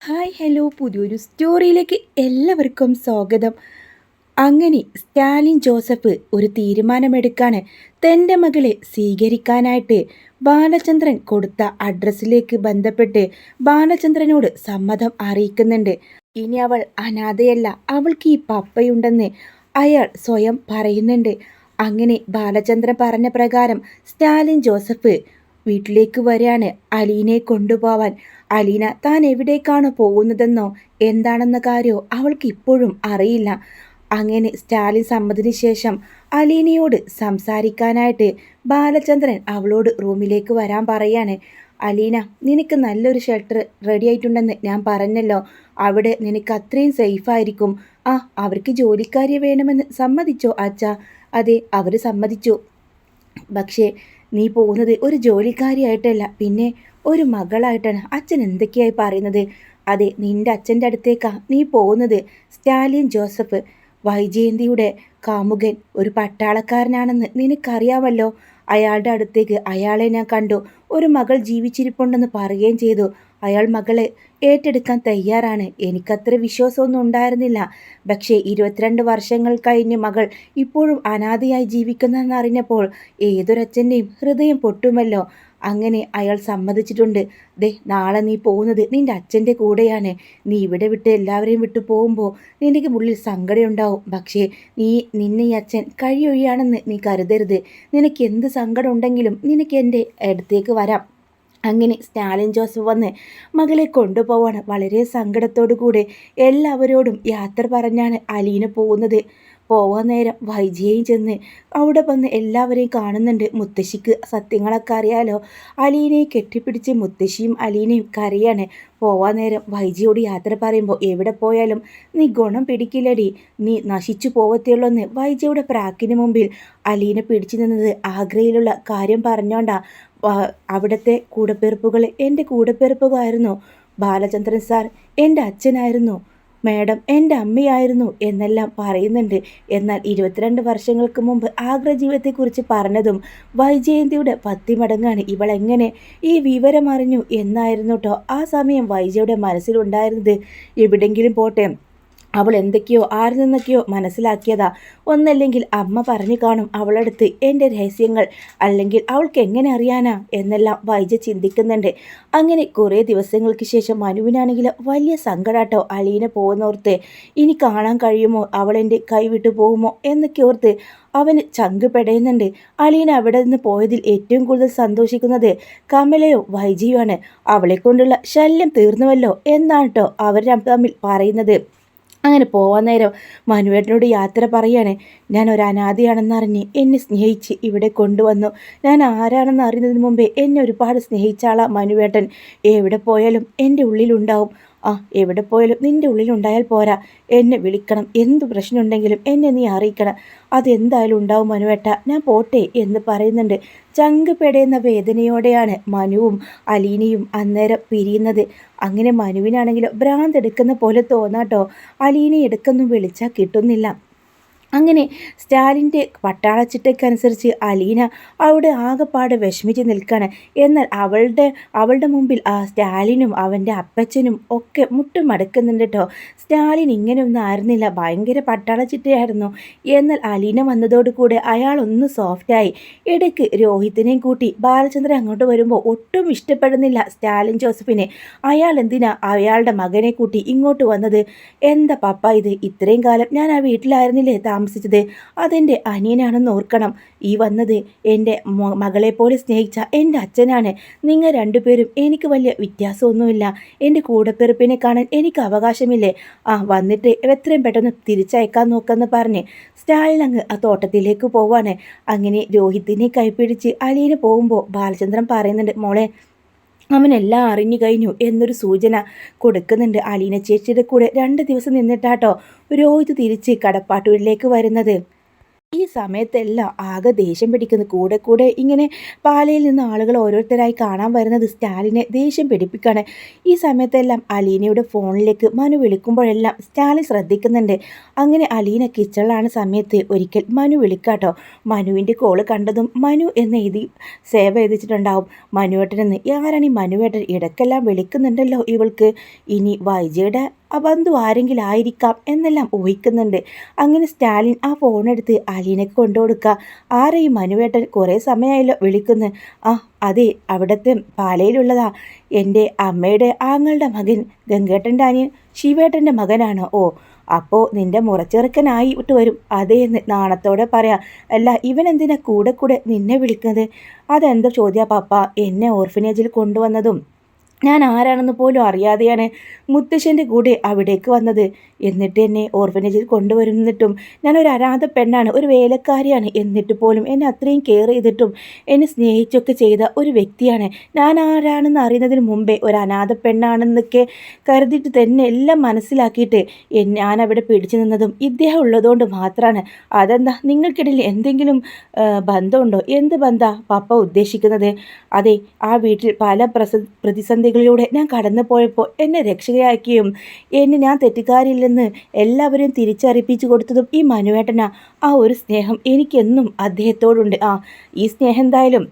Hi hello പുതിയൊരു സ്റ്റോറിയിലേക്ക് എല്ലാവർക്കും സ്വാഗതം. അങ്ങനെ സ്റ്റാലിൻ ജോസഫ് ഒരു തീരുമാനമെടുക്കാണ്. തൻ്റെ മകളെ സ്വീകരിക്കാനായിട്ട് ബാലചന്ദ്രൻ കൊടുത്ത അഡ്രസ്സിലേക്ക് ബന്ധപ്പെട്ട് ബാലചന്ദ്രനോട് സമ്മതം അറിയിക്കുന്നുണ്ട്. ഇനി അവൾ അനാഥയല്ല, അവൾക്ക് ഈ പപ്പയുണ്ടെന്ന് അയാൾ സ്വയം പറയുന്നുണ്ട്. അങ്ങനെ ബാലചന്ദ്രൻ പറഞ്ഞ പ്രകാരം സ്റ്റാലിൻ ജോസഫ് വീട്ടിലേക്ക് വരികയാണ് അലീനെ കൊണ്ടുപോവാൻ. അലീന താൻ എവിടേക്കാണ് പോകുന്നതെന്നോ എന്താണെന്ന കാര്യമോ അവൾക്ക് ഇപ്പോഴും അറിയില്ല. അങ്ങനെ സ്റ്റാലിൻ സമ്മതിന് ശേഷം അലീനയോട് സംസാരിക്കാനായിട്ട് ബാലചന്ദ്രൻ അവളോട് റൂമിലേക്ക് വരാൻ പറയാണ്. അലീന, നിനക്ക് നല്ലൊരു ഷെൽട്ടർ റെഡി ആയിട്ടുണ്ടെന്ന് ഞാൻ പറഞ്ഞല്ലോ. അവിടെ നിനക്ക് അത്രയും സേഫായിരിക്കും. അവർക്ക് ജോലിക്കാരിയെ വേണമെന്ന് സമ്മതിച്ചോ അച്ഛാ? അതെ, അവർ സമ്മതിച്ചു. പക്ഷേ നീ പോകുന്നത് ഒരു ജോലിക്കാരിയായിട്ടല്ല, പിന്നെ ഒരു മകളായിട്ടാണ്. അച്ഛൻ എന്തൊക്കെയായി പറയുന്നത്? അതെ, നിന്റെ അച്ഛൻ്റെ അടുത്തേക്കാ നീ പോകുന്നത്. സ്റ്റാലിൻ ജോസഫ് വൈജയന്തിയുടെ കാമുകൻ ഒരു പട്ടാളക്കാരനാണെന്ന് നിനക്കറിയാമല്ലോ. അയാളുടെ അടുത്തേക്ക് അയാളെ ഞാൻ കണ്ടു. ഒരു മകൾ ജീവിച്ചിരിപ്പുണ്ടെന്ന് പറയുകയും ചെയ്തു. അയാൾ മകളെ ഏറ്റെടുക്കാൻ തയ്യാറാണ്. എനിക്കത്ര വിശ്വാസമൊന്നും ഉണ്ടായിരുന്നില്ല. പക്ഷേ 22 വർഷങ്ങൾ കഴിഞ്ഞ് മകൾ ഇപ്പോഴും അനാഥയായി ജീവിക്കുന്നതെന്നറിഞ്ഞപ്പോൾ ഏതൊരച്ഛൻ്റെയും ഹൃദയം പൊട്ടുമല്ലോ. അങ്ങനെ അയാൾ സമ്മതിച്ചിട്ടുണ്ട്. ദേ, നാളെ നീ പോകുന്നത് നിൻ്റെ അച്ഛൻ്റെ കൂടെയാണ്. നീ ഇവിടെ വിട്ട് എല്ലാവരെയും വിട്ടു പോകുമ്പോൾ നിനക്ക് ഉള്ളിൽ സങ്കടമുണ്ടാവും. പക്ഷേ നിന്നെ ഈ അച്ഛൻ കഴിയൊഴിയാണെന്ന് നീ കരുതരുത്. നിനക്ക് എന്ത് സങ്കടം ഉണ്ടെങ്കിലും നിനക്ക് എൻ്റെ അടുത്തേക്ക് വരാം. അങ്ങനെ സ്റ്റാലിൻ ജോസഫ് വന്ന് മകളെ കൊണ്ടുപോവാണ്. വളരെ സങ്കടത്തോടു കൂടെ എല്ലാവരോടും യാത്ര പറഞ്ഞാണ് അലീന പോകുന്നത്. പോവാൻ നേരം വൈജയും ചെന്ന് അവിടെ വന്ന് എല്ലാവരെയും കാണുന്നുണ്ട്. മുത്തശ്ശിക്ക് സത്യങ്ങളൊക്കെ അറിയാലോ. അലീനയെ കെട്ടിപ്പിടിച്ച് മുത്തശ്ശിയും അലീനയും കരയാണ്. പോവാൻ നേരം വൈജയോട് യാത്ര പറയുമ്പോൾ എവിടെ പോയാലും നീ ഗുണം പിടിക്കില്ലടി, നീ നശിച്ചു പോവത്തേയുള്ളൂന്ന് വൈജയുടെ പ്രാക്കിന് മുമ്പിൽ അലീന പിടിച്ചു നിന്നത് ആഗ്രയിലുള്ള കാര്യം പറഞ്ഞോണ്ടാ. അവിടുത്തെ കൂടപ്പിറപ്പുകൾ എൻ്റെ കൂടപ്പിറപ്പുകായിരുന്നു. ബാലചന്ദ്രൻ സാർ എൻ്റെ അച്ഛനായിരുന്നു, മാഡം എൻ്റെ അമ്മയായിരുന്നു എന്നെല്ലാം പറയുന്നുണ്ട്. എന്നാൽ 22 വർഷങ്ങൾക്ക് മുമ്പ് ആഗ്ര ജീവിതത്തെക്കുറിച്ച് പറഞ്ഞതും വൈജയന്തിയുടെ 10 മടങ്ങാണ് ഇവളെങ്ങനെ ഈ വിവരം അറിഞ്ഞു എന്നായിരുന്നു കേട്ടോ ആ സമയം വൈജയുടെ മനസ്സിലുണ്ടായിരുന്നത്. എവിടെങ്കിലും പോട്ടെ, അവൾ എന്തൊക്കെയോ ആരിൽ നിന്നൊക്കെയോ മനസ്സിലാക്കിയതാ. ഒന്നല്ലെങ്കിൽ അമ്മ പറഞ്ഞു കാണും അവളടുത്ത് എൻ്റെ രഹസ്യങ്ങൾ, അല്ലെങ്കിൽ അവൾക്ക് എങ്ങനെ അറിയാനാ എന്നെല്ലാം വൈജ ചിന്തിക്കുന്നുണ്ട്. അങ്ങനെ കുറേ ദിവസങ്ങൾക്ക് ശേഷം മനുവിനാണെങ്കിൽ വലിയ സങ്കടാട്ടോ അലീന പോകുന്നോർത്ത്. ഇനി കാണാൻ കഴിയുമോ, അവളെൻ്റെ കൈവിട്ടു പോകുമോ എന്നൊക്കെ ഓർത്ത് അവന് ചങ്ക് പെടയുന്നുണ്ട്. അലീന അവിടെ നിന്ന് പോയതിൽ ഏറ്റവും കൂടുതൽ സന്തോഷിക്കുന്നത് കമലയോ വൈജിയുമാണ്. അവളെ കൊണ്ടുള്ള ശല്യം തീർന്നുവല്ലോ എന്നാണ് കേട്ടോ അവർ തമ്മിൽ പറയുന്നത്. അങ്ങനെ പോവാൻ നേരം മനുവേട്ടനോട് യാത്ര പറയാണ്. ഞാൻ ഒരു അനാഥയാണെന്നറിഞ്ഞ് എന്നെ സ്നേഹിച്ച് ഇവിടെ കൊണ്ടുവന്നു. ഞാൻ ആരാണെന്ന് അറിയുന്നതിന് മുമ്പേ എന്നെ ഒരുപാട് സ്നേഹിച്ച ആളാ മനുവേട്ടൻ. എവിടെ പോയാലും എൻ്റെ ഉള്ളിലുണ്ടാവും. എവിടെ പോയാലും നിൻ്റെ ഉള്ളിലുണ്ടായാൽ പോരാ, എന്നെ വിളിക്കണം. എന്തു പ്രശ്നമുണ്ടെങ്കിലും എന്നെ നീ അറിയിക്കണം. അതെന്തായാലും ഉണ്ടാവും മനുവേട്ട, ഞാൻ പോട്ടെ എന്ന് പറയുന്നുണ്ട്. ചങ്ക് പെടയുന്ന വേദനയോടെയാണ് മനുവും അലീനയും അന്നേരം പിരിയുന്നത്. അങ്ങനെ മനുവിനാണെങ്കിലും ഭ്രാന്തെടുക്കുന്ന പോലെ തോന്നാട്ടോ. അലീനയെ എടുക്കൊന്നും വിളിച്ചാൽ കിട്ടുന്നില്ല. അങ്ങനെ സ്റ്റാലിൻ്റെ പട്ടാളച്ചിട്ടയ്ക്കനുസരിച്ച് അലീന അവിടെ ആകെപ്പാടെ വിഷമിച്ച് നിൽക്കുകയാണ്. എന്നാൽ അവളുടെ മുമ്പിൽ സ്റ്റാലിനും അവൻ്റെ അപ്പച്ചനും ഒക്കെ മുട്ടുമടക്കുന്നുണ്ട് കേട്ടോ. സ്റ്റാലിൻ ഇങ്ങനെയൊന്നും ആയിരുന്നില്ല, ഭയങ്കര പട്ടാളച്ചിട്ടയായിരുന്നു. എന്നാൽ അലീന വന്നതോടുകൂടെ അയാളൊന്ന് സോഫ്റ്റായി. ഇടയ്ക്ക് രോഹിത്തിനെയും കൂട്ടി ബാലചന്ദ്രൻ അങ്ങോട്ട് വരുമ്പോൾ ഒട്ടും ഇഷ്ടപ്പെടുന്നില്ല സ്റ്റാലിൻ ജോസഫിനെ. അയാൾ എന്തിനാ അയാളുടെ മകനെ കൂട്ടി ഇങ്ങോട്ട് വന്നത്? എന്താ പപ്പ ഇത്? ഇത്രയും കാലം ഞാൻ ആ വീട്ടിലായിരുന്നില്ലേ താമസിച്ചത്? അതെൻ്റെ അനിയനാണെന്ന് ഓർക്കണം. ഈ വന്നത് എൻ്റെ മകളെപ്പോലെ സ്നേഹിച്ച എൻ്റെ അച്ഛനാണ്. നിങ്ങൾ രണ്ടുപേരും എനിക്ക് വലിയ വ്യത്യാസമൊന്നുമില്ല. എൻ്റെ കൂടപ്പിറപ്പിനെ കാണാൻ എനിക്ക് അവകാശമില്ലേ? വന്നിട്ട് എത്രയും പെട്ടെന്ന് തിരിച്ചയക്കാൻ നോക്കാമെന്ന് പറഞ്ഞ് സ്റ്റാലിൻ അങ്ങ് ആ തോട്ടത്തിലേക്ക് പോവാണ്. അങ്ങനെ രോഹിത്തിനെ കൈപ്പിടിച്ച് അലീന പോകുമ്പോൾ ബാലചന്ദ്രൻ പറയുന്നുണ്ട്, മോളെ അവനെല്ലാം അറിഞ്ഞു കഴിഞ്ഞു എന്നൊരു സൂചന കൊടുക്കുന്നുണ്ട്. അലീന ചേച്ചിയുടെ കൂടെ 2 ദിവസം നിന്നിട്ടാട്ടോ രോഹിത് തിരിച്ച് കടപ്പാട്ടൂരിലേക്ക് വരുന്നത്. ഈ സമയത്തെല്ലാം ആകെ ദേഷ്യം പിടിക്കുന്നു. കൂടെ കൂടെ ഇങ്ങനെ പാലയിൽ നിന്ന് ആളുകൾ ഓരോരുത്തരായി കാണാൻ വരുന്നത് സ്റ്റാലിനെ ദേഷ്യം പിടിപ്പിക്കുകയാണ്. ഈ സമയത്തെല്ലാം അലീനയുടെ ഫോണിലേക്ക് മനു വിളിക്കുമ്പോഴെല്ലാം സ്റ്റാലിൻ ശ്രദ്ധിക്കുന്നുണ്ട്. അങ്ങനെ അലീന കിച്ചണിലാണ് സമയത്ത് ഒരിക്കൽ മനു വിളിക്കാട്ടോ. മനുവിൻ്റെ കോള് കണ്ടതും മനു എന്ന് എഴുതി സേവ് ചെയ്തിട്ടുണ്ടാവും. മനുവേട്ടനെന്ന്. ആരാണ് ഈ മനുവേട്ടൻ? ഇടയ്ക്കെല്ലാം വിളിക്കുന്നുണ്ടല്ലോ ഇവൾക്ക്. ഇനി വൈജയുടെ ബന്ധു ആരെങ്കിലും ആയിരിക്കാം എന്നെല്ലാം ഊഹിക്കുന്നുണ്ട്. അങ്ങനെ സ്റ്റാലിൻ ആ ഫോണെടുത്ത് അലീനയ്ക്ക് കൊണ്ടുകൊടുക്കുക. ആരെ ഈ മനുവേട്ടൻ? കുറേ സമയമായല്ലോ വിളിക്കുന്നു. ആ അതെ, അവിടുത്തെ പാലയിലുള്ളതാ. എൻ്റെ അമ്മയുടെ ആങ്ങളുടെ മകൻ ഗംഗേട്ടൻ്റെ അനിയൻ ശിവേട്ടൻ്റെ മകനാണോ? ഓ, അപ്പോൾ നിൻ്റെ മുറച്ചെറുക്കനായി വിട്ട് വരും. അതേന്ന് നാണത്തോടെ പറയാം. അല്ല, ഇവനെന്തിനാ കൂടെ കൂടെ നിന്നെ വിളിക്കുന്നത്? അതെന്താ ചോദ്യാ പാപ്പ? എന്നെ ഓർഫനേജിൽ കൊണ്ടുവന്നതും ഞാൻ ആരാണെന്ന് പോലും അറിയാതെയാണ് മുത്തശ്ശൻ്റെ കൂടെ അവിടേക്ക് വന്നത്. എന്നിട്ട് എന്നെ ഓർഫനേജിൽ കൊണ്ടുവരുന്നിട്ടും ഞാനൊരു അനാഥ പെണ്ണാണ്, ഒരു വേലക്കാരിയാണ്. എന്നിട്ട് പോലും എന്നെ അത്രയും കെയർ ചെയ്തിട്ടും എന്നെ സ്നേഹിച്ചൊക്കെ ചെയ്ത ഒരു വ്യക്തിയാണ്. ഞാൻ ആരാണെന്ന് അറിയുന്നതിന് മുമ്പേ ഒരു അനാഥ പെണ്ണാണെന്നൊക്കെ കരുതിയിട്ട് തന്നെ എല്ലാം മനസ്സിലാക്കിയിട്ട് ഞാനവിടെ പിടിച്ചു നിന്നതും ഇദ്ദേഹം ഉള്ളതുകൊണ്ട് മാത്രമാണ്. അതെന്താ, നിങ്ങൾക്കിടയിൽ എന്തെങ്കിലും ബന്ധമുണ്ടോ? എന്ത് ബന്ധാ പപ്പ ഉദ്ദേശിക്കുന്നത്? അതെ, ആ വീട്ടിൽ പല പ്രതിസന്ധികളിലൂടെ ഞാൻ കടന്നു പോയപ്പോൾ എന്നെ രക്ഷകയാക്കിയും ഞാൻ തെറ്റുകാരില്ലെന്ന് എല്ലാവരും തിരിച്ചറിയിപ്പിച്ചു കൊടുത്തതും ഈ മനുവേട്ടനാ. ആ ഒരു സ്നേഹം എനിക്കെന്നും അദ്ദേഹത്തോടുണ്ട്. ഈ സ്നേഹം എന്തായാലും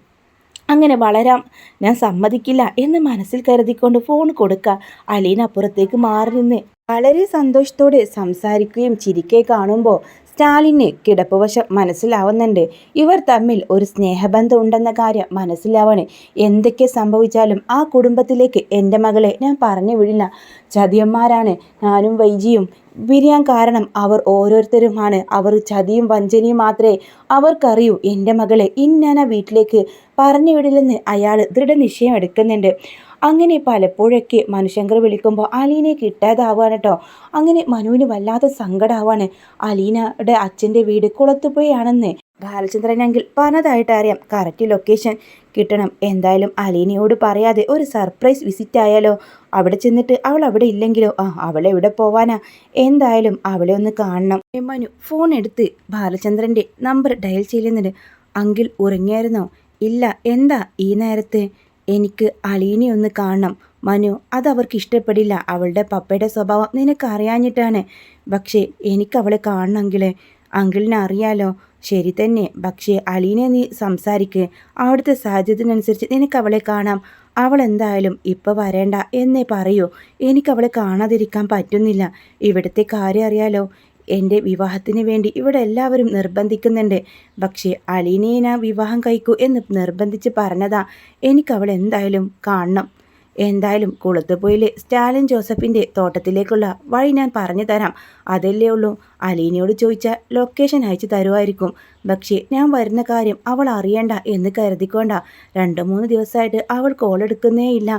അങ്ങനെ വളരാം ഞാൻ സമ്മതിക്കില്ല എന്ന് മനസ്സിൽ കരുതിക്കൊണ്ട് ഫോൺ കൊടുക്കുക. അലീന അപ്പുറത്തേക്ക് മാറി നിന്ന് വളരെ സന്തോഷത്തോടെ സംസാരിക്കുകയും ചിരിക്കെ കാണുമ്പോൾ സ്റ്റാലിന് കിടപ്പുവശം മനസ്സിലാവുന്നുണ്ട്. ഇവർ തമ്മിൽ ഒരു സ്നേഹബന്ധം ഉണ്ടെന്ന കാര്യം മനസ്സിലാവണേ. എന്തൊക്കെ സംഭവിച്ചാലും ആ കുടുംബത്തിലേക്ക് എൻ്റെ മകളെ ഞാൻ പറഞ്ഞു വിടില്ല. ചതിയന്മാരാണ് ഞാനും വൈജിയും. പിരിയാൻ കാരണം അവർ ഓരോരുത്തരുമാണ്. അവർ ചതിയും വഞ്ചനയും മാത്രമേ അവർക്കറിയൂ. എൻ്റെ മകളെ ഇനി ഞാൻ ആ വീട്ടിലേക്ക് പറഞ്ഞു വിടില്ലെന്ന് അയാൾ ദൃഢനിശ്ചയം എടുക്കുന്നുണ്ട്. അങ്ങനെ പലപ്പോഴൊക്കെ മനുശങ്കർ വിളിക്കുമ്പോൾ അലീനയെ കിട്ടാതാവുകയാണ് കേട്ടോ. അങ്ങനെ മനുവിന് വല്ലാത്ത സങ്കടമാവാണ്. അലീനയുടെ അച്ഛൻ്റെ വീട് കുളത്തുപോയാണെന്ന് ബാലചന്ദ്രനെങ്കിൽ പറഞ്ഞതായിട്ട് അറിയാം. കറക്റ്റ് ലൊക്കേഷൻ കിട്ടണം. എന്തായാലും അലീനയോട് പറയാതെ ഒരു സർപ്രൈസ് വിസിറ്റ് ആയാലോ? അവിടെ ചെന്നിട്ട് അവൾ അവിടെ ഇല്ലെങ്കിലോ? അവളെ എവിടെ പോവാനാ? എന്തായാലും അവളെ ഒന്ന് കാണണം. മനു ഫോൺ എടുത്ത് ബാലചന്ദ്രൻ്റെ നമ്പർ ഡയൽ ചെയ്യുന്നുണ്ട്. അങ്കിൾ ഉറങ്ങിയായിരുന്നോ? ഇല്ല. എന്താ ഈ നേരത്തെ? എനിക്ക് അലീനെ ഒന്ന് കാണണം. മനു, അതവർക്ക് ഇഷ്ടപ്പെടില്ല. അവളുടെ പപ്പയുടെ സ്വഭാവം നിനക്ക് അറിയാഞ്ഞിട്ടാണ്. പക്ഷേ എനിക്കവളെ കാണണമെങ്കിൽ അങ്കിളിനെ അറിയാലോ. ശരി തന്നെ, പക്ഷേ അലീനെ നീ സംസാരിക്ക്. അവിടുത്തെ സാഹചര്യത്തിനനുസരിച്ച് നിനക്കവളെ കാണാം. അവൾ എന്തായാലും ഇപ്പോൾ വരേണ്ട എന്നേ പറയൂ. എനിക്കവളെ കാണാതിരിക്കാൻ പറ്റുന്നില്ല. ഇവിടുത്തെ കാര്യം അറിയാലോ. എൻ്റെ വിവാഹത്തിന് വേണ്ടി ഇവിടെ എല്ലാവരും നിർബന്ധിക്കുന്നുണ്ട്. പക്ഷേ അലീനയെ ഞാൻ വിവാഹം കഴിക്കൂ എന്ന് നിർബന്ധിച്ച് പറഞ്ഞതാ. എനിക്കവൾ എന്തായാലും കാണണം. എന്തായാലും കുളത്തുപോയിലെ സ്റ്റാലിൻ ജോസഫിൻ്റെ തോട്ടത്തിലേക്കുള്ള വഴി ഞാൻ പറഞ്ഞു തരാം. അതല്ലേ ഉള്ളൂ. അലീനയോട് ചോദിച്ചാൽ ലൊക്കേഷൻ അയച്ചു തരുമായിരിക്കും. പക്ഷേ ഞാൻ വരുന്ന കാര്യം അവൾ അറിയണ്ട എന്ന് കരുതിക്കൊണ്ട 2-3 ദിവസമായിട്ട് അവൾ കോൾ എടുക്കുന്നേയില്ല.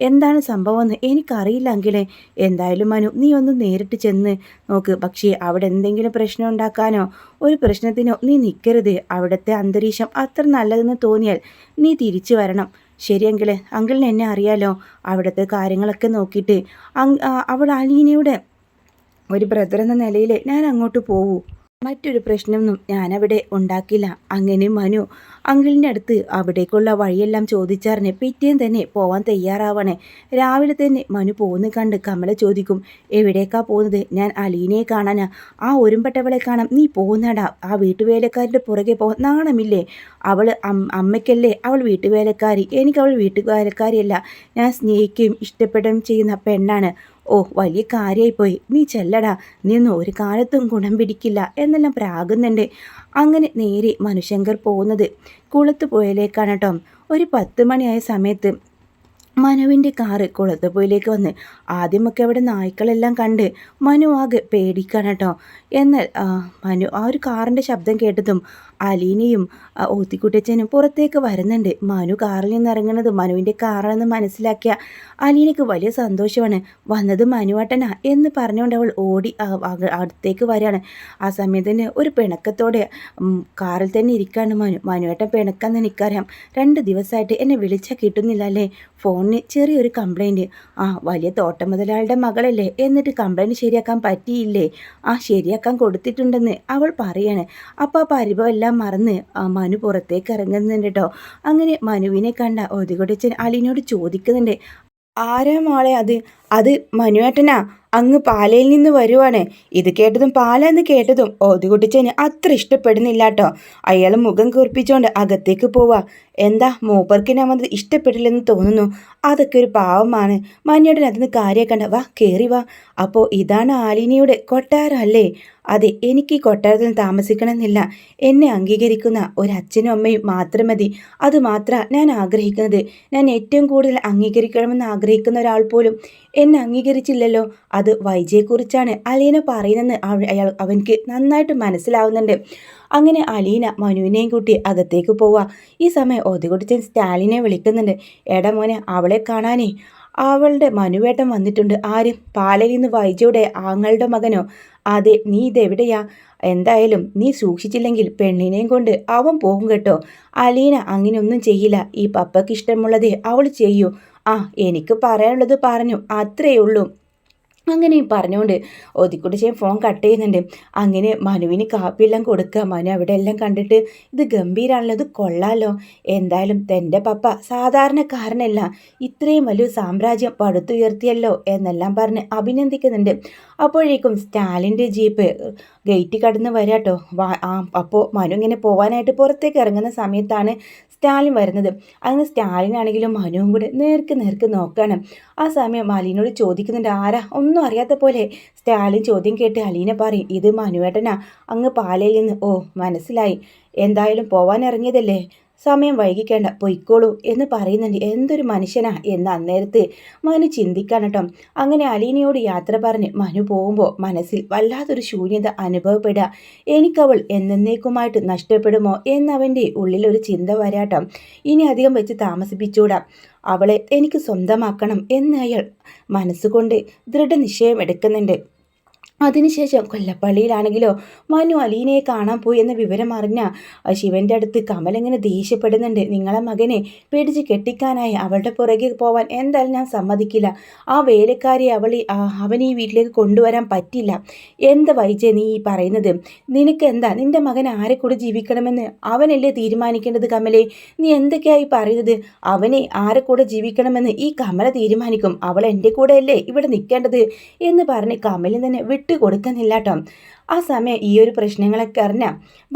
എന്താണ് സംഭവമെന്ന് എനിക്കറിയില്ലെങ്കിലേ. എന്തായാലും മനു, നീ ഒന്ന് നേരിട്ട് ചെന്ന് നോക്ക്. പക്ഷേ അവിടെ എന്തെങ്കിലും പ്രശ്നം ഉണ്ടാക്കാനോ ഒരു പ്രശ്നത്തിനോ നീ നിൽക്കരുത്. അവിടുത്തെ അന്തരീക്ഷം അത്ര നല്ലതെന്ന് തോന്നിയാൽ നീ തിരിച്ചു വരണം. ശരിയെങ്കിലേ, അങ്കിളിന് എന്നെ അറിയാലോ. അവിടുത്തെ കാര്യങ്ങളൊക്കെ നോക്കിയിട്ട് അവൾ അലീനയുടെ ഒരു ബ്രദർ എന്ന നിലയിൽ ഞാൻ അങ്ങോട്ട് പോവൂ. മറ്റൊരു പ്രശ്നമൊന്നും ഞാനവിടെ ഉണ്ടാക്കില്ല. അങ്ങനെ മനു അങ്കിളിൻ്റെ അടുത്ത് അവിടേക്കുള്ള വഴിയെല്ലാം ചോദിച്ചറിഞ്ഞ് പിറ്റേന്ന് തന്നെ പോവാൻ തയ്യാറാവണേ. രാവിലെ തന്നെ മനു പോകുന്ന കണ്ട് കമല ചോദിക്കും, എവിടേക്കാ പോകുന്നത്? ഞാൻ അലീനയെ കാണാനാ. ആ ഒരുമ്പെട്ടവളെ കാണാം നീ പോകുന്നടാ. ആ വീട്ടുവേലക്കാരുടെ പുറകെ പോകാൻ നാണമില്ലേ? അവൾ അമ്മയ്ക്കല്ലേ അവൾ വീട്ടുവേലക്കാരി. എനിക്കവൾ വീട്ടുവേലക്കാരിയല്ല. ഞാൻ സ്നേഹിക്കുകയും ഇഷ്ടപ്പെടുകയും ചെയ്യുന്ന പെണ്ണാണ്. ഓ, വലിയ കാര്യമായിപ്പോയി. നീ ചെല്ലടാ. നീ ഒന്നും ഒരു കാലത്തും ഗുണം പിടിക്കില്ല എന്നെല്ലാം പ്രാകുന്നുണ്ട്. അങ്ങനെ നേരെ മനുശങ്കർ പോകുന്നത് കുളത്തുപുഴയിലേക്കാണ് കേട്ടോ. ഒരു 10 മണിയായ സമയത്ത് മനുവിൻ്റെ കാറ് കുളത്തുപുഴയിലേക്ക് വന്ന് ആദ്യമൊക്കെ അവിടെ നായ്ക്കളെല്ലാം കണ്ട് മനു ആകെ പേടിക്കാണ് കേട്ടോ. എന്നാൽ മനു ആ ഒരു കാറിൻ്റെ ശബ്ദം കേട്ടതും അലീനയും ഓത്തിക്കുട്ടച്ചനും പുറത്തേക്ക് വരുന്നുണ്ട്. മനു കാറിൽ നിന്ന് ഇറങ്ങുന്നത് മനുവിൻ്റെ കാറാണെന്ന് മനസ്സിലാക്കിയ അലീനയ്ക്ക് വലിയ സന്തോഷമാണ്. വന്നത് മനുവേട്ടനാ എന്ന് പറഞ്ഞുകൊണ്ട് അവൾ ഓടി അടുത്തേക്ക് വരികയാണ്. ആ സമയത്തിന് ഒരു പിണക്കത്തോടെ കാറിൽ തന്നെ ഇരിക്കുകയാണ് മനുവേട്ടൻ. പിണക്കാന്ന് എനിക്കറിയാം. 2 ദിവസമായിട്ട് എന്നെ വിളിച്ചാൽ കിട്ടുന്നില്ല അല്ലേ? ഫോൺ ഫോണിന് ചെറിയൊരു കംപ്ലൈൻറ്റ്. വലിയ തോട്ടം മുതലാളിയുടെ മകളല്ലേ, എന്നിട്ട് കംപ്ലൈൻറ്റ് ശരിയാക്കാൻ പറ്റിയില്ലേ? ശരിയാക്കാൻ കൊടുത്തിട്ടുണ്ടെന്ന് അവൾ പറയാണ്. അപ്പോൾ ആ പരിഭവമെല്ലാം മറന്ന് മനു പുറത്തേക്ക് ഇറങ്ങുന്നുണ്ട് കേട്ടോ. അങ്ങനെ മനുവിനെ കണ്ട ഒതുകൊടിച്ചൻ അലീനോട് ചോദിക്കുന്നുണ്ട്, ആരാ മോളെ അത്? അത് മനുവേട്ടനാ, അങ്ങ് പാലയിൽ നിന്ന് വരുവാണ്. ഇത് കേട്ടതും പാലെന്ന് കേട്ടതും ഓതുകുട്ടിച്ചന് അത്ര ഇഷ്ടപ്പെടുന്നില്ല കേട്ടോ. അയാൾ മുഖം കുറിപ്പിച്ചുകൊണ്ട് അകത്തേക്ക് പോവാ. എന്താ മൂപ്പർക്ക് ഞാൻ വന്നത് ഇഷ്ടപ്പെട്ടില്ലെന്ന് തോന്നുന്നു. അതൊക്കെ ഒരു പാവമാണ്. മനുവേട്ടൻ അതിന് കാര്യമാക്കണ്ട, വാ കയറി വാ. അപ്പോൾ ഇതാണ് ആലിനിയുടെ കൊട്ടാരം അല്ലേ? അതെ, എനിക്ക് ഈ കൊട്ടാരത്തിൽ താമസിക്കണമെന്നില്ല. എന്നെ അംഗീകരിക്കുന്ന ഒരച്ഛനും അമ്മയും മാത്രം മതി. അതുമാത്രമാണ് ഞാൻ ആഗ്രഹിക്കുന്നത്. ഞാൻ ഏറ്റവും കൂടുതൽ അംഗീകരിക്കണമെന്ന് ആഗ്രഹിക്കുന്ന ഒരാൾ പോലും എന്നെ അംഗീകരിച്ചില്ലല്ലോ. അത് വൈജയെക്കുറിച്ചാണ് അലീന പറയുന്നതെന്ന് അവനക്ക് നന്നായിട്ട് മനസ്സിലാവുന്നുണ്ട്. അങ്ങനെ അലീന മനുവിനെയും കൂട്ടി അകത്തേക്ക് പോവാ. ഈ സമയം ഒതുകൊടിച്ചൻ സ്റ്റാലിനെ വിളിക്കുന്നുണ്ട്. എടാ മോനെ, അവളെ കാണാനേ അവളുടെ മനുവേട്ടൻ വന്നിട്ടുണ്ട്. ആര്? പാലയിൽ നിന്ന് വൈജയുടെ ആങ്ങളുടെ മകനോ? അതെ, നീ ഇതെവിടെയാ? എന്തായാലും നീ സൂക്ഷിച്ചില്ലെങ്കിൽ പെണ്ണിനെയും കൊണ്ട് അവൻ പോകും കേട്ടോ. അലീന അങ്ങനെയൊന്നും ചെയ്യില്ല. ഈ പപ്പയ്ക്ക് ഇഷ്ടമുള്ളതേ അവൾ ചെയ്യൂ. എനിക്ക് പറയാനുള്ളത് പറഞ്ഞു, അത്രയേ ഉള്ളൂ. അങ്ങനെ പറഞ്ഞുകൊണ്ട് ഒതുക്കുടിച്ചൻ ഫോൺ കട്ട് ചെയ്യുന്നുണ്ട്. അങ്ങനെ മനുവിന് കാപ്പിയെല്ലാം കൊടുക്കുക. മനു അവിടെ എല്ലാം കണ്ടിട്ട് ഇത് ഗംഭീരാണല്ലോ, ഇത് കൊള്ളാലോ. എന്തായാലും തൻ്റെ പപ്പ സാധാരണക്കാരനല്ല, ഇത്രയും വലിയ സാമ്രാജ്യം പടുത്തുയർത്തിയല്ലോ എന്നെല്ലാം പറഞ്ഞ് അഭിനന്ദിക്കുന്നുണ്ട്. അപ്പോഴേക്കും സ്റ്റാലിൻ്റെ ജീപ്പ് ഗേറ്റ് കടന്ന് വരാട്ടോ. അപ്പോൾ മനു ഇങ്ങനെ പോകാനായിട്ട് പുറത്തേക്ക് ഇറങ്ങുന്ന സമയത്താണ് സ്റ്റാലിൻ വരുന്നത്. അങ്ങനെ സ്റ്റാലിനാണെങ്കിലും മനുവും കൂടെ നേർക്ക് നോക്കുകയാണ്. ആ സമയം അലീനോട് ചോദിക്കുന്നുണ്ട്, ആരാ? ഒന്നും അറിയാത്ത പോലെ സ്റ്റാലിൻ ചോദ്യം കേട്ട് അലീന പറയും, ഇത് മനുവേട്ടനാ, അങ്ങ് പാലയിൽ നിന്ന്. ഓ, മനസ്സിലായി. എന്തായാലും പോവാൻ ഇറങ്ങിയതല്ലേ, സമയം വൈകിക്കേണ്ട, പൊയ്ക്കോളൂ എന്ന് പറയുന്നുണ്ട്. എന്തൊരു മനുഷ്യനാ എന്ന് അന്നേരത്ത് മനു ചിന്തിക്കാൻ കേട്ടോ. അങ്ങനെ അലീനയോട് യാത്ര പറഞ്ഞ് മനു പോകുമ്പോൾ മനസ്സിൽ വല്ലാത്തൊരു ശൂന്യത അനുഭവപ്പെടുക. എനിക്കവൾ എന്നേക്കുമായിട്ട് നഷ്ടപ്പെടുമോ എന്നവൻ്റെ ഉള്ളിലൊരു ചിന്ത വരാട്ടോ. ഇനി അധികം വെച്ച് താമസിപ്പിച്ചൂടാ, അവളെ എനിക്ക് സ്വന്തമാക്കണം എന്ന് അയാൾ മനസ്സുകൊണ്ട് ദൃഢനിശ്ചയം എടുക്കുന്നുണ്ട്. അതിനുശേഷം കൊല്ലപ്പള്ളിയിലാണെങ്കിലോ മനു അലീനയെ കാണാൻ പോയി എന്ന വിവരം അറിഞ്ഞ ശിവൻ്റെ അടുത്ത് കമൽ എങ്ങനെ ദേഷ്യപ്പെടുന്നുണ്ട്. നിങ്ങളെ മകനെ പിടിച്ച് കെട്ടിക്കാനായി അവളുടെ പുറകെ പോവാൻ എന്തായാലും ഞാൻ സമ്മതിക്കില്ല. ആ വേലക്കാരിയെ അവൻ ഈ വീട്ടിലേക്ക് കൊണ്ടുവരാൻ പറ്റില്ല. എന്താ വൈജയ നീ ഈ പറയുന്നത്? നിനക്ക് എന്താ? നിന്റെ മകൻ ആരെ കൂടെ ജീവിക്കണമെന്ന് അവനല്ലേ തീരുമാനിക്കേണ്ടത് കമലെ? നീ എന്തൊക്കെയായി പറയുന്നത്? അവനെ ആരെ കൂടെ ജീവിക്കണമെന്ന് ഈ കമല തീരുമാനിക്കും. അവൾ എൻ്റെ കൂടെയല്ലേ ഇവിടെ നിൽക്കേണ്ടത് എന്ന് പറഞ്ഞ് കമലിൽ തന്നെ കൊടുക്കുന്നില്ല കേട്ടോ. ആ സമയം ഈ ഒരു പ്രശ്നങ്ങളൊക്കെ അറിഞ്ഞ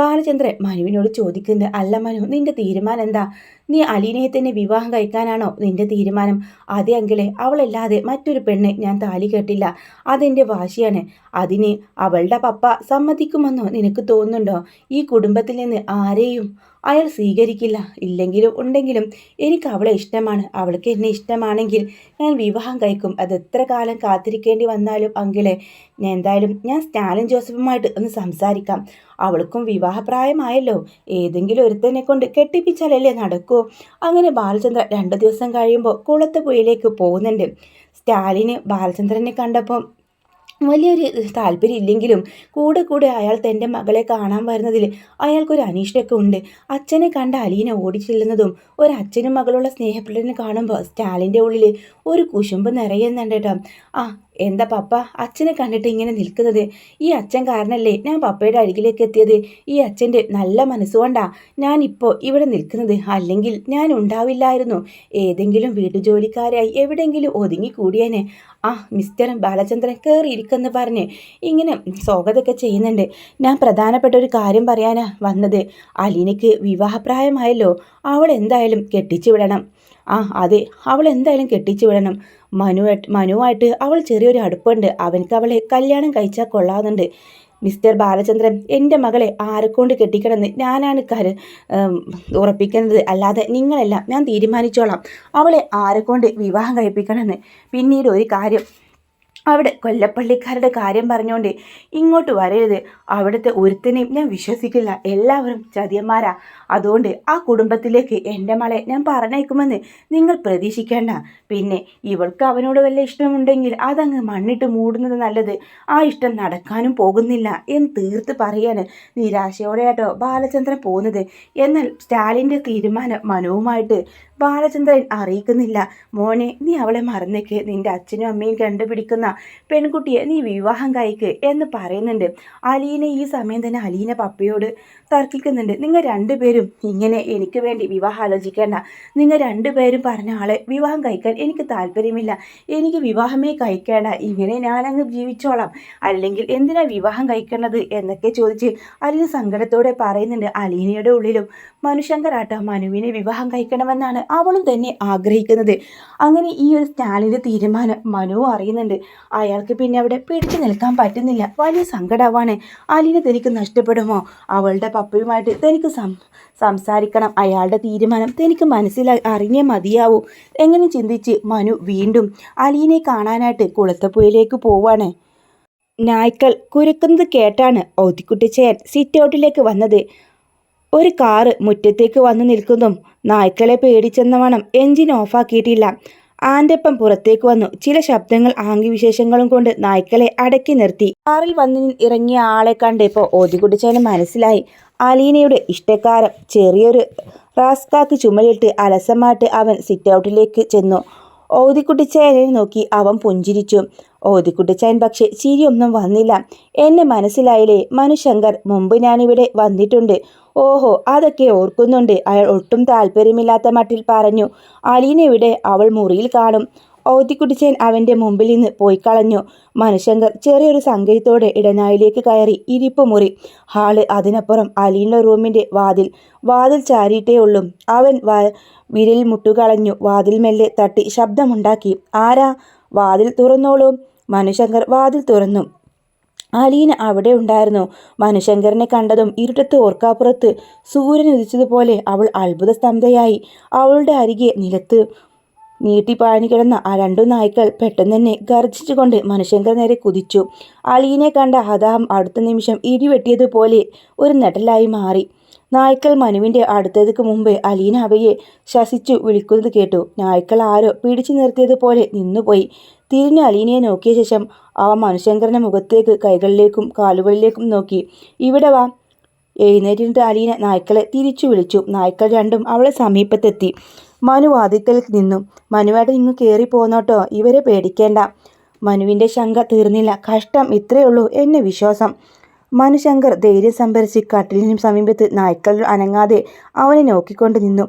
ബാലചന്ദ്രൻ മനുവിനോട് ചോദിക്കുന്നത്, അല്ല മനു, നിന്റെ തീരുമാനം എന്താ? നീ അലീനയെ തന്നെ വിവാഹം കഴിക്കാനാണോ നിന്റെ തീരുമാനം? അതേ അങ്കിളെ, അവളല്ലാതെ മറ്റൊരു പെണ്ണ് ഞാൻ താലി കെട്ടില്ല. അതെൻ്റെ വാശിയാണ്. അതിന് അവളുടെ പപ്പ സമ്മതിക്കുമെന്നോ നിനക്ക് തോന്നുന്നുണ്ടോ? ഈ കുടുംബത്തിൽ നിന്ന് ആരെയും അയാൾ സ്വീകരിക്കില്ല. ഇല്ലെങ്കിലും ഉണ്ടെങ്കിലും എനിക്ക് അവളെ ഇഷ്ടമാണ്. അവൾക്ക് എന്നെ ഇഷ്ടമാണെങ്കിൽ ഞാൻ വിവാഹം കഴിക്കും. അത് എത്ര കാലം കാത്തിരിക്കേണ്ടി വന്നാലും അങ്കിളെ, ഞാൻ സ്റ്റാലിൻ ജോസഫുമായിട്ട് ഒന്ന് സംസാരിക്കാം. അവൾക്കും വിവാഹപ്രായമായല്ലോ. ഏതെങ്കിലും ഒരുത്തനെ കൊണ്ട് കെട്ടിപ്പിച്ചാലല്ലേ നടക്കൂ. അങ്ങനെ ബാലചന്ദ്ര 2 ദിവസം കഴിയുമ്പോൾ കുളത്തുപുഴയിലേക്ക് പോകുന്നുണ്ട്. സ്റ്റാലിന് ബാലചന്ദ്രനെ കണ്ടപ്പോൾ വലിയൊരു താല്പര്യം ഇല്ലെങ്കിലും കൂടെ അയാൾ തൻ്റെ മകളെ കാണാൻ വരുന്നതിൽ അയാൾക്കൊരു അനീഷ്ടമൊക്കെ ഉണ്ട്. അച്ഛനെ കണ്ട അലീന ഓടിച്ചെല്ലുന്നതും ഒരച്ഛനും മകളുള്ള സ്നേഹപ്പിള്ളനെ കാണുമ്പോൾ സ്റ്റാലിൻ്റെ ഉള്ളിൽ ഒരു കുശുമ്പ് നിറയുന്നുണ്ട് കേട്ടോ. എന്താ പപ്പ അച്ഛനെ കണ്ടിട്ട് ഇങ്ങനെ നിൽക്കുന്നത്? ഈ അച്ഛൻ കാരണല്ലേ ഞാൻ പപ്പയുടെ അരികിലേക്ക് എത്തിയത്. ഈ അച്ഛൻ്റെ നല്ല മനസ്സുകൊണ്ടാ ഞാനിപ്പോൾ ഇവിടെ നിൽക്കുന്നത്. അല്ലെങ്കിൽ ഞാൻ ഉണ്ടാവില്ലായിരുന്നു. ഏതെങ്കിലും വീട്ടുജോലിക്കാരായി എവിടെയെങ്കിലും ഒതുങ്ങിക്കൂടിയേനെ. മിസ്റ്റർ ബാലചന്ദ്രൻ കയറിയിരിക്കുമെന്ന് പറഞ്ഞ് ഇങ്ങനെ സ്വാഗതമൊക്കെ ചെയ്യുന്നുണ്ട്. ഞാൻ പ്രധാനപ്പെട്ട ഒരു കാര്യം പറയാനാ വന്നത്. അലീനയ്ക്ക് വിവാഹപ്രായമായല്ലോ. അവൾ എന്തായാലും കെട്ടിച്ചു വിടണം. അതെ, അവൾ എന്തായാലും കെട്ടിച്ചു വിടണം. മനുവായിട്ട് അവൾ ചെറിയൊരു അടുപ്പുണ്ട്. അവനക്ക് അവളെ കല്യാണം കഴിച്ചാൽ കൊള്ളാവുന്നുണ്ട്. മിസ്റ്റർ ബാലചന്ദ്രൻ, എൻ്റെ മകളെ ആരെക്കൊണ്ട് കെട്ടിക്കണമെന്ന് ഞാനാണ് ഉറപ്പിക്കുന്നത്, അല്ലാതെ നിങ്ങളല്ല. ഞാൻ തീരുമാനിച്ചോളാം അവളെ ആരെക്കൊണ്ട് വിവാഹം കഴിപ്പിക്കണമെന്ന്. പിന്നീട് ഒരു കാര്യം, അവിടെ കൊല്ലപ്പള്ളിക്കാരുടെ കാര്യം പറഞ്ഞുകൊണ്ട് ഇങ്ങോട്ട് വരരുത്. അവിടുത്തെ ഒരുത്തനെയും ഞാൻ വിശ്വസിക്കില്ല. എല്ലാവരും ചതിയന്മാരാ. അതുകൊണ്ട് ആ കുടുംബത്തിലേക്ക് എൻ്റെ മകളെ ഞാൻ പറഞ്ഞേക്കുമെന്ന് നിങ്ങൾ പ്രതീക്ഷിക്കേണ്ട. പിന്നെ ഇവൾക്ക് അവനോട് വല്ല ഇഷ്ടമുണ്ടെങ്കിൽ അതങ്ങ് മണ്ണിട്ട് മൂടുന്നത് നല്ലത്. ആ ഇഷ്ടം നടക്കാനും പോകുന്നില്ല എന്ന് തീർത്ത് പറയാണ് നിരാശയോടെയാട്ടോ ബാലചന്ദ്രൻ പോകുന്നത്. എന്നാൽ സ്റ്റാലിൻ്റെ തീരുമാനം മനുവുമായിട്ട് ബാലചന്ദ്രൻ അറിയിക്കുന്നില്ല. മോനെ, നീ അവളെ മറന്നേക്ക്. നിന്റെ അച്ഛനും അമ്മയും കണ്ടുപിടിക്കുന്ന പെൺകുട്ടിയെ നീ വിവാഹം കഴിക്ക് എന്ന് പറയുന്നുണ്ട്. അലീന ഈ സമയം തന്നെ അലീന പപ്പയോട് തർക്കിക്കുന്നുണ്ട്. നിങ്ങൾ രണ്ടുപേരും ഇങ്ങനെ എനിക്ക് വേണ്ടി വിവാഹം ആലോചിക്കേണ്ട. നിങ്ങൾ രണ്ടുപേരും പറഞ്ഞ ആളെ വിവാഹം കഴിക്കാൻ എനിക്ക് താല്പര്യമില്ല. എനിക്ക് വിവാഹമേ കഴിക്കേണ്ട. ഇങ്ങനെ ഞാനങ്ങ് ജീവിച്ചോളാം. അല്ലെങ്കിൽ എന്തിനാ വിവാഹം കഴിക്കേണ്ടത് എന്നൊക്കെ ചോദിച്ച് അലീന സങ്കടത്തോടെ പറയുന്നുണ്ട്. അലീനയുടെ ഉള്ളിലും മനുശങ്കരാട്ടോ മനുവിനെ വിവാഹം കഴിക്കണമെന്നാണ് അവളും തന്നെ ആഗ്രഹിക്കുന്നത്. അങ്ങനെ ഈ ഒരു സ്റ്റാലിൻ്റെ തീരുമാനം മനു അറിയുന്നുണ്ട്. അയാൾക്ക് പിന്നെ അവിടെ പിടിച്ചു നിൽക്കാൻ പറ്റുന്നില്ല. വലിയ സങ്കടമാണ്. അലീന തനിക്ക് നഷ്ടപ്പെടുമോ? അവളുടെ പപ്പയുമായിട്ട് തനിക്ക് സംസാരിക്കണം. അയാളുടെ തീരുമാനം തനിക്ക് അറിഞ്ഞേ മതിയാവൂ. എങ്ങനെ ചിന്തിച്ച് മനു വീണ്ടും അലീനെ കാണാനായിട്ട് കുളത്തപ്പുഴയിലേക്ക് പോവാണ്. നായ്ക്കൾ കുരക്കുന്നത് കേട്ടാണ് ഓതിക്കുട്ടിച്ചേൻ സിറ്റ് ഔട്ടിലേക്ക് വന്നത്. ഒരു കാറ് മുറ്റത്തേക്ക് വന്നു നിൽക്കുന്നതും നായ്ക്കളെ പേടിച്ചെന്നവണ്ണം എൻജിൻ ഓഫാക്കിയിട്ടില്ല. ആൻ്റെപ്പം പുറത്തേക്ക് വന്നു. ചില ശബ്ദങ്ങൾ ആംഗ്യവിശേഷങ്ങളും കൊണ്ട് നായ്ക്കളെ അടക്കി നിർത്തി. കാറിൽ വന്ന് ഇറങ്ങിയ ആളെ കണ്ടപ്പോൾ ഓതിക്കുട്ടിച്ചേന് മനസ്സിലായി അലീനയുടെ ഇഷ്ടക്കാരൻ. ചെറിയൊരു റാസ്കാക്ക് ചുമലിട്ട് അലസമായിട്ട് അവൻ സിറ്റ് ഔട്ടിലേക്ക് ചെന്നു. ഓതിക്കുട്ടിച്ചേനെ നോക്കി അവൻ പുഞ്ചിരിച്ചു. ഓതിക്കുട്ടിച്ചേൻ പക്ഷെ ചിരിയൊന്നും വന്നില്ല. എന്നെ മനസ്സിലായില്ലേ മനുശങ്കർ? മുമ്പ് ഞാനിവിടെ വന്നിട്ടുണ്ട്. ഓഹോ, അതൊക്കെ ഓർക്കുന്നുണ്ട്. അയാൾ ഒട്ടും താല്പര്യമില്ലാത്ത മട്ടിൽ പറഞ്ഞു. അലീന എവിടെ? അവൾ മുറിയിൽ കാണും. ഓതിക്കുട്ടിച്ചേൻ അവൻ്റെ മുമ്പിൽ നിന്ന് പോയി കളഞ്ഞു. മനുശങ്കർ ചെറിയൊരു സങ്കേതത്തോടെ ഇടനായിലേക്ക് കയറി. ഇരിപ്പ് മുറി, ഹാള്, അതിനപ്പുറം അലീന റൂമിൻ്റെ വാതിൽ ചാരിയിട്ടേ ഉള്ളൂ. അവൻ വിരൽ മുട്ടുകളഞ്ഞു. വാതിൽ മെല്ലെ തട്ടി ശബ്ദമുണ്ടാക്കി. ആരാ? വാതിൽ തുറന്നോളൂ. മനുശങ്കർ വാതിൽ തുറന്നു. അലീന അവിടെ ഉണ്ടായിരുന്നു. മനുശങ്കരനെ കണ്ടതും ഇരുട്ടത്ത് ഓർക്കാപ്പുറത്ത് സൂര്യൻ ഉദിച്ചതുപോലെ അവൾ അത്ഭുത സ്തബ്ധയായി. അവളുടെ അരികെ നിലത്ത് നീട്ടിപ്പാഞ്ഞു കിടന്ന ആ രണ്ടു നായ്ക്കൾ പെട്ടെന്ന് തന്നെ ഗർജിച്ചുകൊണ്ട് മനുശങ്കർ നേരെ കുതിച്ചു. അലീനെ കണ്ട ഹതാഹം അടുത്ത നിമിഷം ഇടിവെട്ടിയതുപോലെ ഒരു നെട്ടലായി മാറി. നായ്ക്കൾ മനുവിൻ്റെ അടുത്തതിക്ക് മുമ്പ് അലീന അവയെ ശസിച്ചു വിളിക്കുന്നത് കേട്ടു. നായ്ക്കൾ ആരോ പിടിച്ചു നിർത്തിയതുപോലെ നിന്നുപോയി. തിരിഞ്ഞു അലീനയെ നോക്കിയ ശേഷം അവ മനുശങ്കരൻ്റെ മുഖത്തേക്ക് കൈകളിലേക്കും കാലുകളിലേക്കും നോക്കി. ഇവിടെ വാ. എഴുന്നേറ്റിട്ട് അലീന നായ്ക്കളെ തിരിച്ചു വിളിച്ചു. നായ്ക്കൾ രണ്ടും അവളെ സമീപത്തെത്തി. മനു വാതിക്കൽ നിന്നു. മനുവായിട്ട് ഇങ്ങ് കയറി പോന്നോട്ടോ, ഇവരെ പേടിക്കേണ്ട. മനുവിൻ്റെ ശങ്ക തീർന്നില്ല. കഷ്ടം, ഇത്രയുള്ളൂ എന്നെ വിശ്വാസം. മനുശങ്കർ ധൈര്യം സംഭരിച്ച് കട്ടിലിന് സമീപത്ത് നായ്ക്കൾ അനങ്ങാതെ അവനെ നോക്കിക്കൊണ്ട് നിന്നു.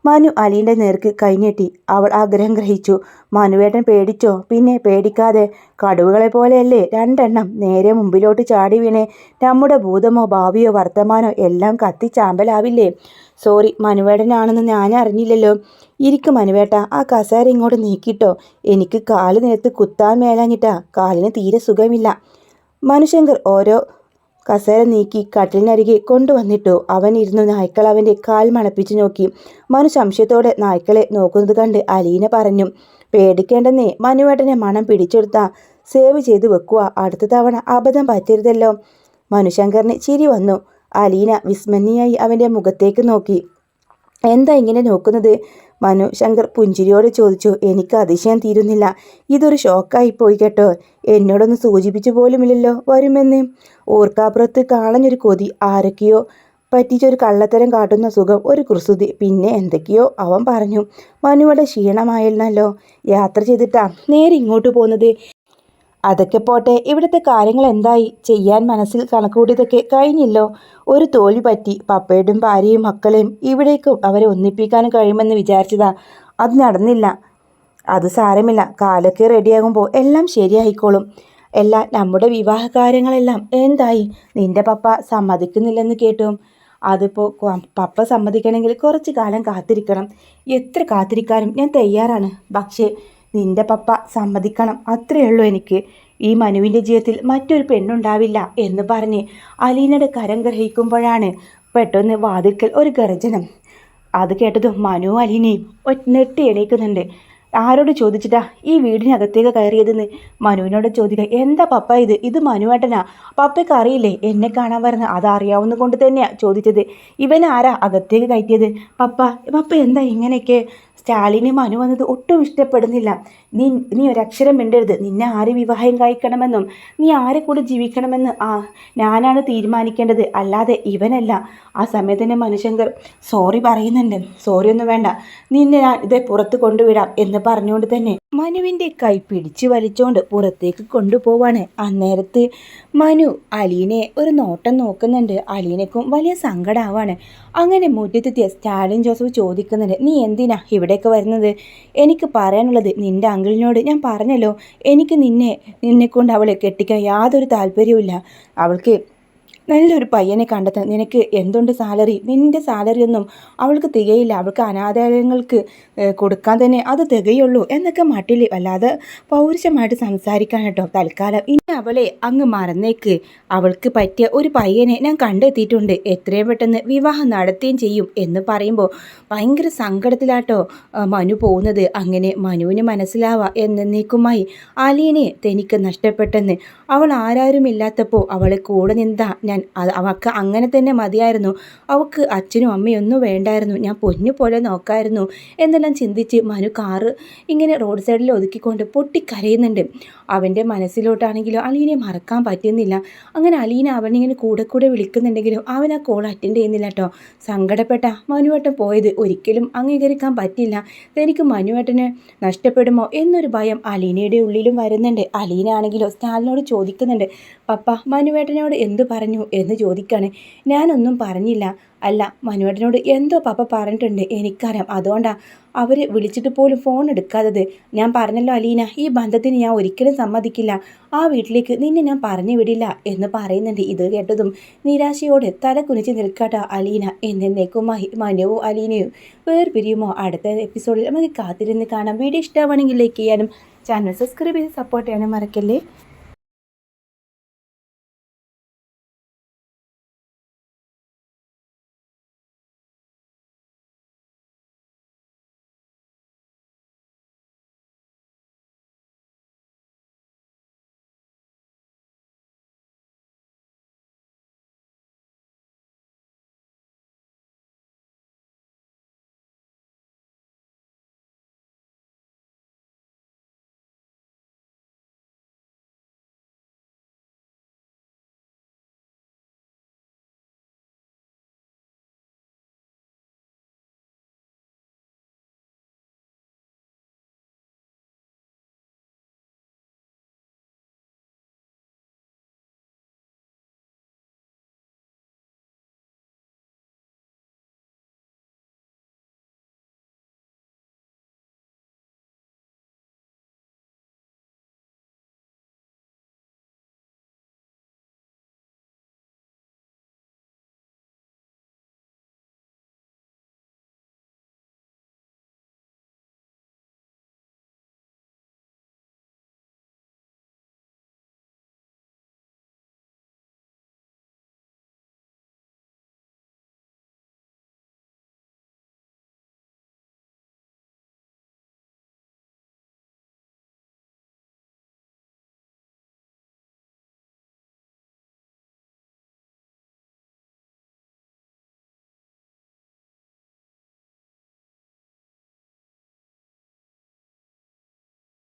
മനു അലീൻ്റെ നേർക്ക് കൈനീട്ടി. അവൾ ആഗ്രഹം ഗ്രഹിച്ചു. മനുവേട്ടൻ പേടിച്ചോ? പിന്നെ പേടിക്കാതെ. കടുവകളെ പോലെയല്ലേ രണ്ടെണ്ണം നേരെ മുമ്പിലോട്ട് ചാടി വീണേ നമ്മുടെ ഭൂതമോ ഭാവിയോ വർത്തമാനോ എല്ലാം കത്തിച്ചാമ്പലാവില്ലേ? സോറി, മനുവേട്ടനാണെന്ന് ഞാൻ അറിഞ്ഞില്ലല്ലോ. ഇരിക്കും മനുവേട്ട. ആ കസേര ഇങ്ങോട്ട് നീക്കിട്ടോ. എനിക്ക് കാല് നിലത്ത് കുത്താൻ മേലാഞ്ഞിട്ടാ. കാലിന് തീരെ സുഖമില്ല. മനുശങ്കർ ഓരോ കസേര നീക്കി കട്ടിലിനരികെ കൊണ്ടുവന്നിട്ടു. അവൻ ഇരുന്നു. നായ്ക്കൾ അവൻ്റെ കാൽ മണപ്പിച്ചു നോക്കി. മനു സംശയത്തോടെ നായ്ക്കളെ നോക്കുന്നത് കണ്ട് അലീന പറഞ്ഞു. പേടിക്കേണ്ടെന്നേ, മനുവേട്ടനെ മണം പിടിച്ചെടുത്താ സേവ് ചെയ്ത് വെക്കുക. അടുത്ത തവണ അബദ്ധം പറ്റരുതല്ലോ. മനുശങ്കറിന് ചിരി വന്നു. അലീന വിസ്മന്നിയായി അവൻ്റെ മുഖത്തേക്ക് നോക്കി. എന്താ ഇങ്ങനെ നോക്കുന്നത്? മനുശങ്കർ പുഞ്ചിരിയോടെ ചോദിച്ചു. എനിക്ക് അതിശയം തീരുന്നില്ല. ഇതൊരു ഷോക്കായിപ്പോയി കേട്ടോ. എന്നോടൊന്ന് സൂചിപ്പിച്ചു പോലുമില്ലല്ലോ വരുമെന്ന്. ഓർക്കാപ്പുറത്ത് കാണഞ്ഞൊരു കൊതി, ആരൊക്കെയോ പറ്റിച്ചൊരു കള്ളത്തരം കാട്ടുന്ന സുഖം, ഒരു കുസൃതി, പിന്നെ എന്തൊക്കെയോ അവൻ പറഞ്ഞു. മനുവിടെ ക്ഷീണമായിരുന്നല്ലോ. യാത്ര ചെയ്തിട്ടാ നേരെ ഇങ്ങോട്ട് പോകുന്നത്. അതൊക്കെ പോട്ടെ, ഇവിടുത്തെ കാര്യങ്ങൾ എന്തായി? ചെയ്യാൻ മനസ്സിൽ കണക്കുകൂട്ടിയതൊക്കെ കഴിഞ്ഞില്ലോ. ഒരു തോൽവി പറ്റി. പപ്പയുടെയും ഭാര്യയും മക്കളെയും ഇവിടേക്കും അവരെ ഒന്നിപ്പിക്കാനും കഴിയുമെന്ന് വിചാരിച്ചതാ. അത് നടന്നില്ല. അത് സാരമില്ല. കാലൊക്കെ റെഡിയാകുമ്പോൾ എല്ലാം ശരിയായിക്കോളും. എല്ലാം നമ്മുടെ വിവാഹ കാര്യങ്ങളെല്ലാം എന്തായി? നിന്റെ പപ്പ സമ്മതിക്കുന്നില്ലെന്ന് കേട്ടു. അതിപ്പോൾ പപ്പ സമ്മതിക്കണമെങ്കിൽ കുറച്ച് കാലം കാത്തിരിക്കണം. എത്ര കാത്തിരിക്കാനും ഞാൻ തയ്യാറാണ്. പക്ഷേ നിന്റെ പപ്പ സമ്മതിക്കണം, അത്രയേ ഉള്ളൂ എനിക്ക്. ഈ മനുവിൻ്റെ ജീവിതത്തിൽ മറ്റൊരു പെണ്ണുണ്ടാവില്ല എന്ന് പറഞ്ഞ് അലീനയുടെ കരം ഗ്രഹിക്കുമ്പോഴാണ് പെട്ടെന്ന് വാതിൽക്കൽ ഒരു ഗർജനം. അത് കേട്ടതും മനു അലീനയും നെട്ടി എണീക്കുന്നുണ്ട്. ആരോട് ചോദിച്ചിട്ടാ ഈ വീടിനകത്തേക്ക് കയറിയതെന്ന് മനുവിനോട് ചോദിക്കുക. എന്താ പപ്പ ഇത് മനുവേട്ടനാ, പപ്പയ്ക്ക് അറിയില്ലേ എന്നെ കാണാൻ വരുന്ന, അതറിയാവുന്ന കൊണ്ട് തന്നെയാണ് ചോദിച്ചത്. ഇവനാരാ അകത്തേക്ക് കയറ്റിയത്? പപ്പ എന്താ ഇങ്ങനെയൊക്കെ? സ്റ്റാലിന് മനു വന്നത് ഒട്ടും ഇഷ്ടപ്പെടുന്നില്ല. നീ ഒരക്ഷരം മിണ്ടരുത്. നിന്നെ ആര് വിവാഹം കഴിക്കണമെന്നും നീ ആരെ കൂടെ ജീവിക്കണമെന്ന് ഞാനാണ് തീരുമാനിക്കേണ്ടത്, അല്ലാതെ ഇവനല്ല. ആ സമയത്ത് തന്നെ മനുശങ്കർ സോറി പറയുന്നുണ്ട്. സോറി ഒന്നും വേണ്ട, നിന്നെ ഞാൻ ഇതേ പുറത്ത് കൊണ്ടുവിടാം എന്ന് പറഞ്ഞുകൊണ്ട് തന്നെ മനുവിൻ്റെ കൈ പിടിച്ചു വലിച്ചുകൊണ്ട് പുറത്തേക്ക് കൊണ്ടുപോവാണ്. അന്നേരത്ത് മനു അലീനെ ഒരു നോട്ടം നോക്കുന്നുണ്ട്. അലീനയ്ക്കും വലിയ സങ്കടമാവാണ്. അങ്ങനെ മുറ്റത്തെത്തിയ സ്റ്റാലിൻ ജോസഫ് ചോദിക്കുന്നുണ്ട്, നീ എന്തിനാ ഇവിടേക്ക് വരുന്നത്? എനിക്ക് പറയാനുള്ളത് നിൻ്റെ അങ്കിളിനോട് ഞാൻ പറഞ്ഞല്ലോ, എനിക്ക് നിന്നെക്കൊണ്ട് അവളെ കെട്ടിക്കാൻ യാതൊരു താല്പര്യവുമില്ല. അവൾക്ക് നല്ലൊരു പയ്യനെ കണ്ടെത്താൻ നിനക്ക് എന്തുണ്ട് സാലറി? നിൻ്റെ സാലറിയൊന്നും അവൾക്ക് തികയില്ല. അവൾക്ക് അനാഥാലയങ്ങൾക്ക് കൊടുക്കാൻ തന്നെ അത് തികയുള്ളൂ എന്നൊക്കെ മട്ടിൽ വല്ലാതെ പൗരുഷമായിട്ട് സംസാരിക്കാൻ കേട്ടോ. തൽക്കാലം ഇനി അവളെ അങ്ങ് മറന്നേക്ക്. അവൾക്ക് പറ്റിയ ഒരു പയ്യനെ ഞാൻ കണ്ടെത്തിയിട്ടുണ്ട്, എത്രയും പെട്ടെന്ന് വിവാഹം നടത്തുകയും ചെയ്യും എന്ന് പറയുമ്പോൾ ഭയങ്കര സങ്കടത്തിലാട്ടോ മനു പോകുന്നത്. അങ്ങനെ മനുവിന് മനസ്സിലാവാം എന്നേക്കുമായി അലീനെ തനിക്ക് നഷ്ടപ്പെട്ടെന്ന്. അവൾ ആരാരുമില്ലാത്തപ്പോൾ അവളെ കൂടെ നിന്നാ അവൾക്ക് അങ്ങനെ തന്നെ മതിയായിരുന്നു. അവൾക്ക് അച്ഛനും അമ്മയും ഒന്നും വേണ്ടായിരുന്നു, ഞാൻ പൊന്നു പോലെ നോക്കായിരുന്നു എന്നെല്ലാം ചിന്തിച്ച് മനു കാറ് ഇങ്ങനെ റോഡ് സൈഡിൽ ഒതുക്കിക്കൊണ്ട് പൊട്ടിക്കരയുന്നുണ്ട്. അവൻ്റെ മനസ്സിലോട്ടാണെങ്കിലും അലീനെ മറക്കാൻ പറ്റുന്നില്ല. അങ്ങനെ അലീന അവനിങ്ങനെ കൂടെ വിളിക്കുന്നുണ്ടെങ്കിലും അവൻ ആ കോൾ അറ്റൻഡ് ചെയ്യുന്നില്ല കേട്ടോ. സങ്കടപ്പെട്ട മനുവേട്ടൻ പോയത് ഒരിക്കലും അംഗീകരിക്കാൻ പറ്റില്ല. തനിക്ക് മനുവേട്ടനെ നഷ്ടപ്പെടുമോ എന്നൊരു ഭയം അലീനയുടെ ഉള്ളിലും വരുന്നുണ്ട്. അലീന ആണെങ്കിലോ സ്റ്റാലിനോട് ചോദിക്കുന്നുണ്ട്, പപ്പ മനുവേട്ടനോട് എന്തു പറഞ്ഞു എന്ന് ചോദിക്കാണ്. ഞാനൊന്നും പറഞ്ഞില്ല. അല്ല, മനുവേട്ടനോട് എന്തോ പപ്പ പറഞ്ഞിട്ടുണ്ട്, എനിക്കറിയാം. അതുകൊണ്ടാണ് അവർ വിളിച്ചിട്ട് പോലും ഫോൺ എടുക്കാത്തത്. ഞാൻ പറഞ്ഞല്ലോ അലീന, ഈ ബന്ധത്തിന് ഞാൻ ഒരിക്കലും സമ്മതിക്കില്ല. ആ വീട്ടിലേക്ക് നിന്നെ ഞാൻ പറഞ്ഞു വിടില്ല എന്ന് പറയുന്നുണ്ട്. ഇത് കേട്ടതും നിരാശയോടെ തല കുനിച്ച് നിൽക്കാട്ടോ അലീന. എന്നേക്കുമായി മനുവും അലീനയും വേർപിരിയുമോ? അടുത്ത എപ്പിസോഡിൽ നമുക്ക് കാത്തിരുന്ന് കാണാം. വീഡിയോ ഇഷ്ടമാണെങ്കിൽ ലൈക്ക് ചെയ്യാനും ചാനൽ സബ്സ്ക്രൈബ് ചെയ്ത് സപ്പോർട്ട് ചെയ്യാനും മറക്കല്ലേ.